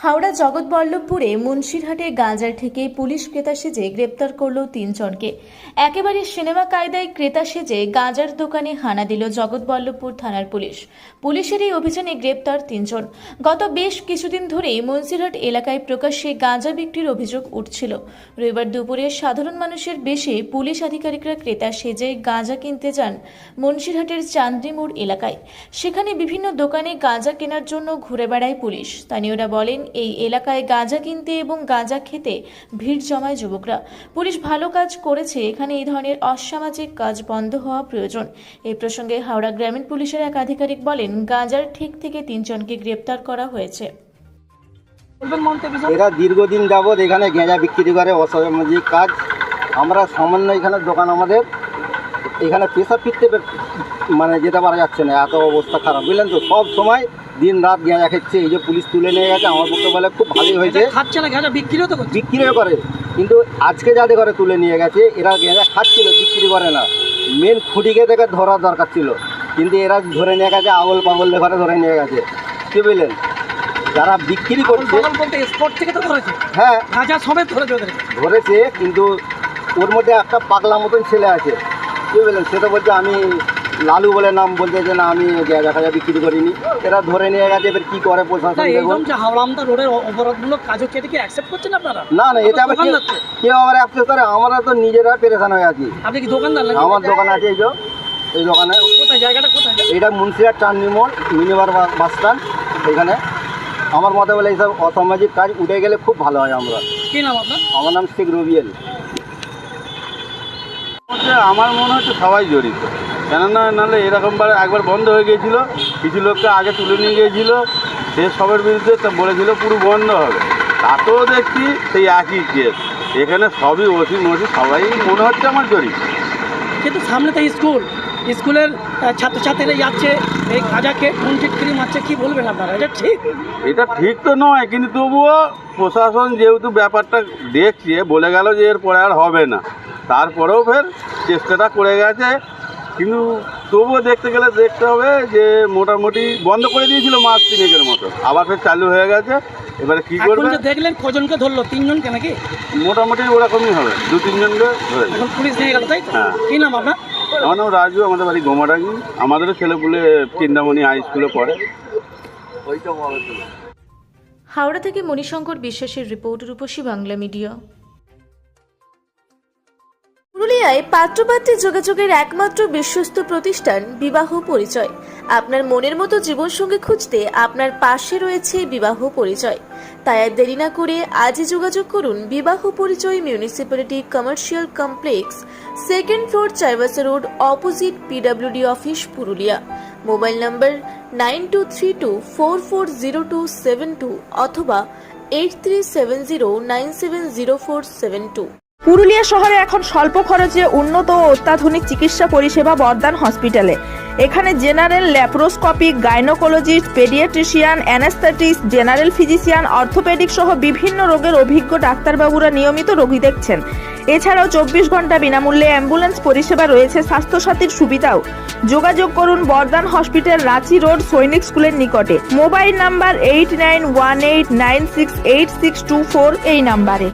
হাওড়া জগৎবল্লভপুরে মুন্সিরহাটে গাঁজার থেকে পুলিশ ক্রেতা সেজে গ্রেপ্তার করল 3 জনকে। একেবারে সিনেমা কায়দায় ক্রেতা সেজে গাঁজার দোকানে হানা দিল জগৎবল্লভপুর থানার পুলিশ। পুলিশের এই অভিযানে গ্রেপ্তার 3 জন। গত বেশ কিছুদিন ধরেই মুন্সিরহাট এলাকায় প্রকাশ্যে গাঁজা বিক্রির অভিযোগ উঠছিল। রবিবার দুপুরে সাধারণ মানুষের বেশে পুলিশ আধিকারিকরা ক্রেতা সেজে গাঁজা কিনতে যান মুন্সিরহাটের চান্দ্রিমোড় এলাকায়। সেখানে বিভিন্ন দোকানে গাঁজা কেনার জন্য ঘুরে বেড়ায় পুলিশ। স্থানীয়রা বলেন, এই এলাকায় গাঁজা কিনতে এবং গাঁজা খেতে ভিড় জমায় যুবকরা। পুলিশ ভালো কাজ করেছে, এখানে এই ধরনের অসামাজিক কাজ বন্ধ হওয়া প্রয়োজন। এই প্রসঙ্গে হাওড়া গ্রামীণ পুলিশের এক আধিকারিক বলেন, গাঁজার ঠেক থেকে 3 জনকে গ্রেপ্তার করা হয়েছে। এরা দীর্ঘদিন যাবৎ এখানে গাঁজা বিক্রি করে, অসামাজিক কাজ। আমরা সামান্য এখানে দোকান, আমাদের এখানে পেশা ফিরতে মানে যেতে পারা যাচ্ছে না, এত অবস্থা খারাপ, বুঝলেন তো। সব সময় দিন রাত গাঁজা খাচ্ছে। এই যে পুলিশ তুলে নিয়ে গেছে, আমার পক্ষে বলে খুব ভালোই হয়েছে। খাচ্ছে না, গাঁজা বিক্রিও তো বিক্রিও করে, কিন্তু আজকে যাদের ঘরে তুলে নিয়ে গেছে এরা গাঁজা খাচ্ছিল, বিক্রি করে না। মেন খুঁটিকে থেকে ধরার দরকার ছিল, কিন্তু এরা ধরে নিয়ে গেছে, আগল পাগলের ঘরে ধরে নিয়ে গেছে। কি বুঝলেন, যারা বিক্রি করছে স্পট থেকে তো ধরেছে। হ্যাঁ, গাঁজা সমেত ধরেছে, কিন্তু ওর মধ্যে একটা পাগলা মতন ছেলে আছে। কি বললেন, সে তো বলছে আমি লালু বলে নাম, বলতে যে না আমি গাঁজা খাজা বিক্রি করিনি। এরা ধরে নিয়ে গেছে, এবার কি করে প্রশাসন। হাওড়ামদা রোডের অপরাধমূলক কাজও কি এটাকে অ্যাকসেপ্ট করছেন আপনারা? না না, এটা আবার কেউ আবার অ্যাকসেপ্ট করে? আমরা তো নিজেরা পেরেশান হয়ে আছি। আপনি কি দোকানদার? আমার দোকান আছে, এই দোকানে। কোথায় জায়গাটা, কোথায়? এটা মুন্সিরহাট চান্দ্রিমোড় মিনিবার বাস স্ট্যান্ড। এখানে আমার মতে বলে এইসব অসামাজিক কাজ উঠে গেলে খুব ভালো হয়। আমরা কি নাম আপনার? আমার নাম শেখ রবিয়েল। আমার মনে হচ্ছে সবাই জড়িত, কেননা নাহলে এরকমভাবে একবার বন্ধ হয়ে গিয়েছিল, কিছু লোককে আগে তুলে নিয়ে গিয়েছিল, সে সবের বিরুদ্ধে বলেছিল পুরো বন্ধ হবে। তাতেও দেখছি সেই একই কেস। এখানে সবই ওসি মসি সবাই মনে হচ্ছে আমার জড়িত। কিন্তু সামনে তো স্কুলের ছাত্রছাত্রীরা যাচ্ছে, এই গাঁজাকে কন্ট্রিক্ট মারছে, কি বলবেন আপনারা? এটা ঠিক? এটা ঠিক তো নয়, কিন্তু তবুও প্রশাসন যেহেতু ব্যাপারটা দেখছে, বলে গেল যে এরপরে আর হবে না, তারপরেও ফের চেষ্টাটা করে গেছে। কিন্তু তবুও দেখতে গেলে দেখতে হবে যে মোটামুটি বন্ধ করে দিয়েছিল মাস 3 মতো, আবার ফের চালু হয়ে গেছে। এবারে কি করবে? দেখলেন কজনকে ধরলো? 3 জনকে নাকি? মোটামুটি ওরকমই হবে, 2-3 জনকে ধরে। এখন পুলিশ নিয়ে গেল, তাই? হ্যাঁ। কি নাম আপনার? আমার নাম রাজু, আমাদের বাড়ি গোমাডাঙ্গি। আমাদেরও ছেলেপুলে চিন্তামণি হাই স্কুলে পড়ে। হাওড়া থেকে মণিশঙ্কর বিশ্বাসের রিপোর্ট, রূপসী বাংলা মিডিয়া। পুরুলিয়ায় পাত্রপাত্রী যোগাযোগের একমাত্র বিশ্বস্ত প্রতিষ্ঠান বিবাহ পরিচয়। আপনার মনের মতো জীবনসঙ্গী খুঁজতে আপনার পাশে রয়েছে বিবাহ পরিচয়। তাই আর দেরি না করে আজই যোগাযোগ করুন বিবাহ পরিচয়, municipality commercial complex, 2nd floor, Chaibasa road, opposite PWD office, Purulia. Mobile নম্বর 9232440272 অথবা 8370970472। পুরুলিয়া শহরে এখন স্বল্প খরচে উন্নত ও অত্যাধুনিক চিকিৎসা পরিষেবা বর্দান হসপিটালে। এখানে general, laparoscopic, gynaecologist, paediatrician, anaesthetist, general physician, orthopaedic সহ বিভিন্ন রোগের অভিজ্ঞ ডাক্তারবাবুরা নিয়মিত রোগী দেখছেন। এছাড়াও 24 ঘন্টা বিনামূল্যে অ্যাম্বুলেন্স পরিষেবা রয়েছে, স্বাস্থ্যসাথীর সুবিধাও। যোগাযোগ করুন বর্দান হসপিটাল, রাঁচি রোড, সৈনিক স্কুলের নিকটে। মোবাইল নাম্বার 8918968624 এই নাম্বারে।